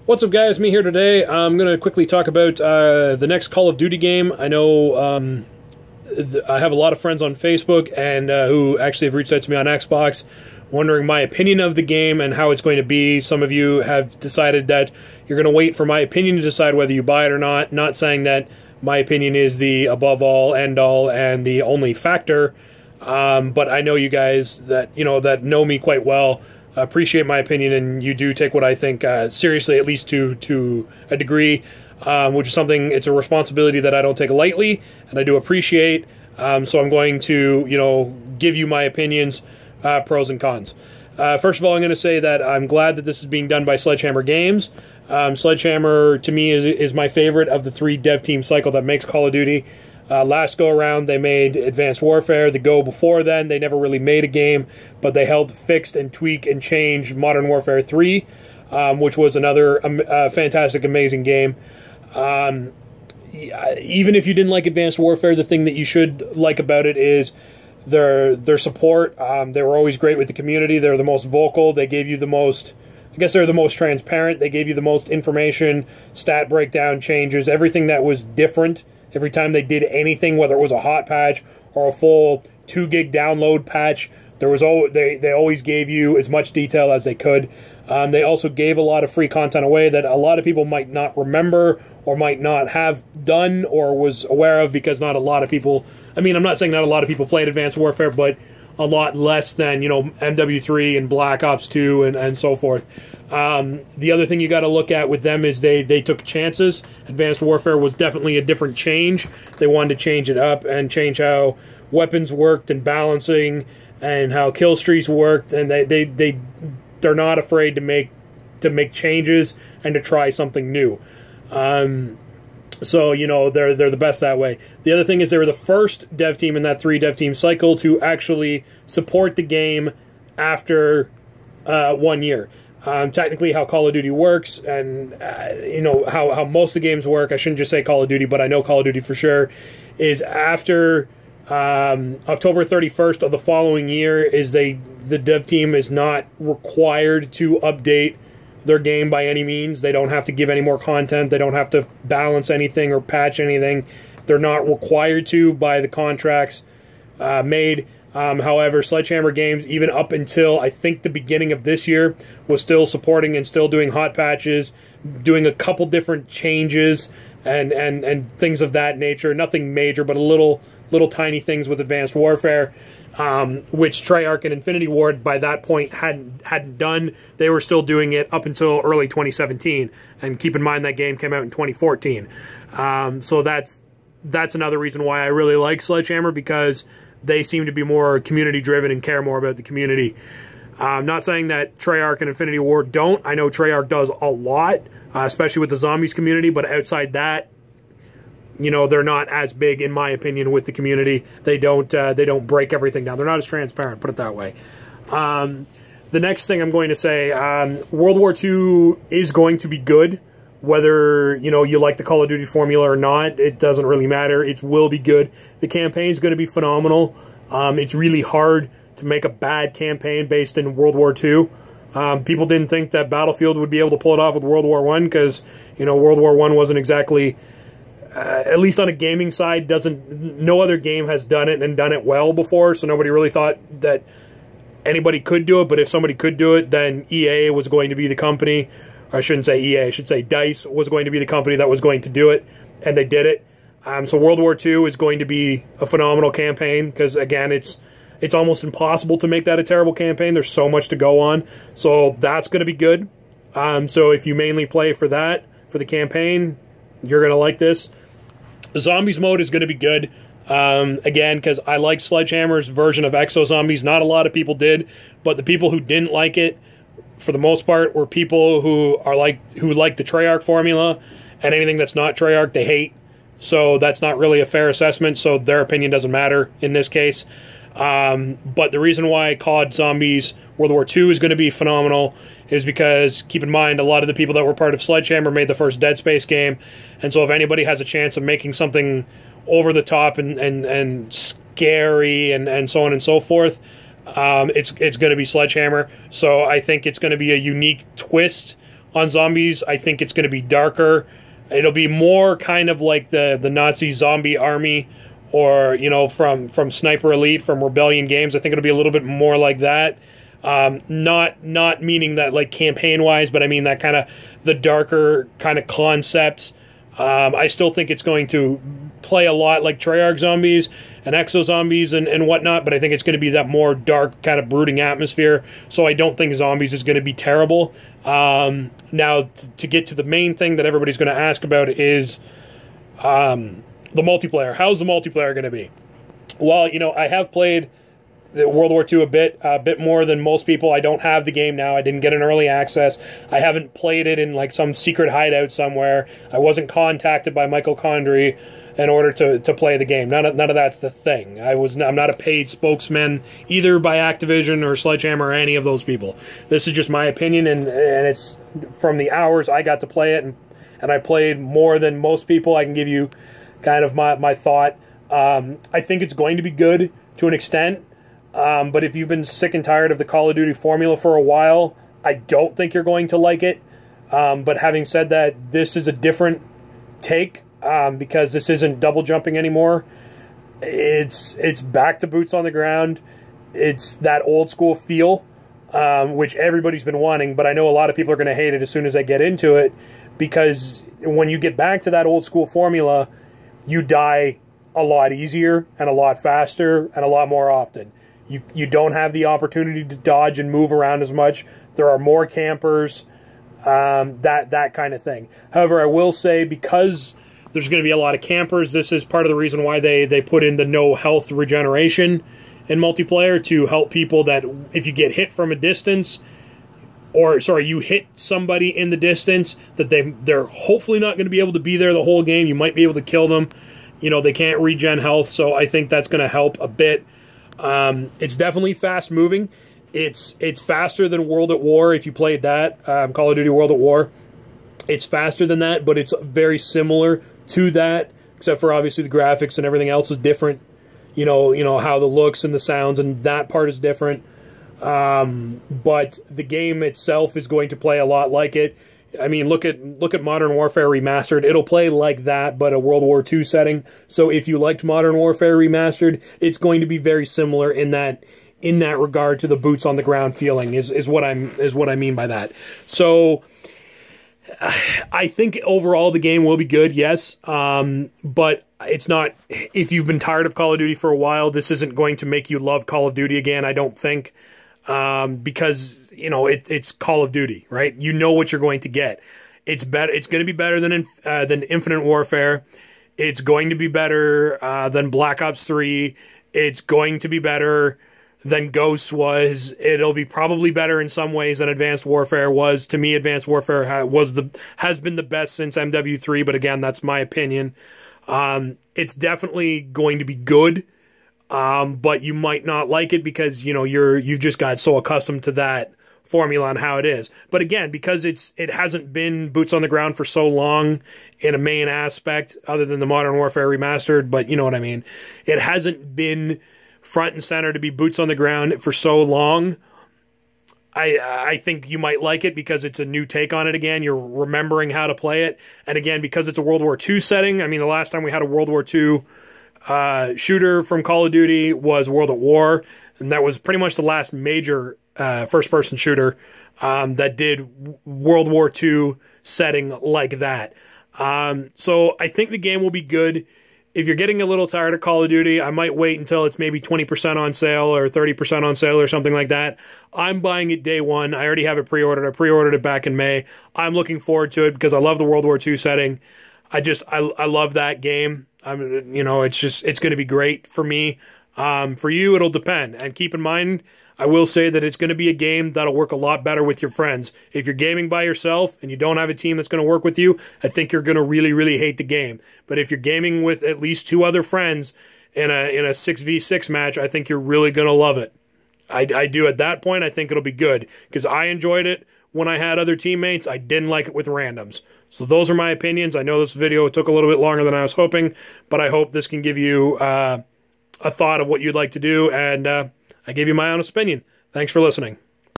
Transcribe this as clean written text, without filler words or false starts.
What's up, guys? Me here today. I'm going to quickly talk about the next Call of Duty game. I know I have a lot of friends on Facebook and who actually have reached out to me on Xbox wondering my opinion of the game and how it's going to be. Some of you have decided that you're going to wait for my opinion to decide whether you buy it or not. Not saying that my opinion is the above all, end all, and the only factor. But I know you guys that know me quite well appreciate my opinion, and you do take what I think seriously, at least to a degree, which is something, it's a responsibility that I don't take lightly, and I do appreciate. So I'm going to, give you my opinions, pros and cons. First of all, I'm going to say that I'm glad that this is being done by Sledgehammer Games. Sledgehammer, to me, is my favorite of the 3 dev team cycle that makes Call of Duty. Last go around, they made Advanced Warfare. The go before then, they never really made a game, but they helped fix and tweak and change Modern Warfare 3, which was another fantastic, amazing game. Even if you didn't like Advanced Warfare, the thing that you should like about it is their support. They were always great with the community. They're the most vocal. They gave you the most, I guess they're the most transparent. They gave you the most information, stat breakdown, changes, everything that was different. Every time they did anything, whether it was a hot patch or a full 2 gig download patch, they always gave you as much detail as they could. They also gave a lot of free content away that a lot of people might not remember or might not have done or was aware of, because not a lot of people, I mean, I'm not saying not a lot of people played Advanced Warfare, but a lot less than, MW3 and Black Ops 2 and so forth. The other thing you got to look at with them is they took chances. Advanced Warfare was definitely a different change. They wanted to change it up and change how weapons worked and balancing and how kill streaks worked, and they're not afraid to make changes and to try something new. So, they're the best that way. The other thing is they were the first dev team in that 3 dev team cycle to actually support the game after 1 year. Technically, how Call of Duty works and, how most of the games work, I shouldn't just say Call of Duty, but I know Call of Duty for sure, is after October 31st of the following year, is the dev team is not required to update their game by any means. They don't have to give any more content. They don't have to balance anything or patch anything. They're not required to by the contracts made. However, Sledgehammer Games, even up until I think the beginning of this year, was still supporting and still doing hot patches, doing a couple different changes and things of that nature. Nothing major, but little tiny things with Advanced Warfare. Which Treyarch and Infinity Ward by that point hadn't done. They were still doing it up until early 2017, and keep in mind that game came out in 2014. So that's another reason why I really like Sledgehammer, because they seem to be more community driven and care more about the community. I'm not saying that Treyarch and Infinity Ward don't. I know Treyarch does a lot, especially with the zombies community, but outside that, they're not as big, in my opinion, with the community. They don't break everything down. They're not as transparent, put it that way. The next thing I'm going to say, World War II is going to be good. Whether, you like the Call of Duty formula or not, it doesn't really matter. It will be good. The campaign's going to be phenomenal. It's really hard to make a bad campaign based in World War II. People didn't think that Battlefield would be able to pull it off with World War I, because, World War I wasn't exactly... at least on a gaming side, no other game has done it and done it well before, so nobody really thought that anybody could do it. But if somebody could do it, then EA was going to be the company. Or I shouldn't say EA, I should say DICE was going to be the company that was going to do it, and they did it. So World War II is going to be a phenomenal campaign, because again, it's almost impossible to make that a terrible campaign. There's so much to go on, so that's going to be good. So if you mainly play for that, for the campaign, you're going to like this. The Zombies mode is going to be good. Again, because I like Sledgehammer's version of Exo Zombies. Not a lot of people did, but the people who didn't like it, for the most part, were people who like the Treyarch formula, and anything that's not Treyarch, they hate. So that's not really a fair assessment, so their opinion doesn't matter in this case. But the reason why COD Zombies World War II is going to be phenomenal is because, keep in mind, a lot of the people that were part of Sledgehammer made the first Dead Space game, and so if anybody has a chance of making something over the top and scary and so on and so forth, it's going to be Sledgehammer. So I think it's going to be a unique twist on zombies. I think it's going to be darker. It'll be more kind of like the Nazi zombie army, or, you know, from Sniper Elite, from Rebellion Games. I think it'll be a little bit more like that. Not meaning that like campaign wise, but I mean that kind of the darker kind of concepts. I still think it's going to play a lot like Treyarch zombies and Exo zombies and whatnot, but I think it's going to be that more dark kind of brooding atmosphere. So I don't think zombies is going to be terrible. Now to get to the main thing that everybody's going to ask about is the multiplayer. How's the multiplayer going to be? Well, you know, I have played World War II a bit more than most people. I don't have the game now. I didn't get an early access. I haven't played it in like some secret hideout somewhere. I wasn't contacted by Michael Condrey in order to play the game. None of that's the thing. I'm not a paid spokesman either by Activision or Sledgehammer or any of those people. This is just my opinion, and it's from the hours I got to play it, and I played more than most people. I can give you kind of my thought. I think it's going to be good to an extent. But if you've been sick and tired of the Call of Duty formula for a while, I don't think you're going to like it. But having said that, this is a different take, because this isn't double jumping anymore. It's back to boots on the ground. It's that old school feel, which everybody's been wanting, but I know a lot of people are going to hate it as soon as they get into it, because when you get back to that old school formula, you die a lot easier and a lot faster and a lot more often. You don't have the opportunity to dodge and move around as much. There are more campers, that kind of thing. However, I will say, because there's going to be a lot of campers, this is part of the reason why they put in the no health regeneration in multiplayer, to help people that if you get hit from a distance, or sorry, you hit somebody in the distance, that they're hopefully not going to be able to be there the whole game. You might be able to kill them. You know, they can't regen health, so I think that's going to help a bit. It's definitely fast moving. It's faster than World at War if you played that, Call of Duty World at War. It's faster than that, but it's very similar to that, except for obviously the graphics and everything else is different. You know how the looks and the sounds and that part is different. But the game itself is going to play a lot like it. I mean, look at Modern Warfare Remastered. It'll play like that, but a World War II setting. So if you liked Modern Warfare Remastered, it's going to be very similar in that regard to the boots on the ground feeling is what I mean by that. So I think overall the game will be good, yes. But it's not, if you've been tired of Call of Duty for a while, this isn't going to make you love Call of Duty again, I don't think. Because, you know, it's Call of Duty, right? You know what you're going to get. It's better. It's going to be better than Infinite Warfare. It's going to be better than Black Ops 3. It's going to be better than Ghost was. It'll be probably better in some ways than Advanced Warfare was. To me, Advanced Warfare has been the best since MW3, but again, that's my opinion. It's definitely going to be good. But you might not like it because, you know, you've just got so accustomed to that formula and how it is. But again, because it hasn't been boots on the ground for so long in a main aspect, other than the Modern Warfare Remastered, but you know what I mean. It hasn't been front and center to be boots on the ground for so long. I think you might like it because it's a new take on it again. You're remembering how to play it. And again, because it's a World War II setting, I mean, the last time we had a World War II shooter from Call of Duty was World at War, and that was pretty much the last major first-person shooter that did World War II setting like that. So I think the game will be good. If you're getting a little tired of Call of Duty, I might wait until it's maybe 20% on sale or 30% on sale or something like that. I'm buying it day one. I already have it pre-ordered. I pre-ordered it back in May. I'm looking forward to it because I love the World War II setting. I love that game. You know, it's going to be great for me. For you, it'll depend. And keep in mind, I will say that it's going to be a game that'll work a lot better with your friends. If you're gaming by yourself and you don't have a team that's going to work with you, I think you're going to really, really hate the game. But if you're gaming with at least 2 other friends in a 6v6 match, I think you're really going to love it. I do at that point. I think it'll be good because I enjoyed it when I had other teammates. I didn't like it with randoms. So those are my opinions. I know this video took a little bit longer than I was hoping, but I hope this can give you a thought of what you'd like to do, and I gave you my honest opinion. Thanks for listening.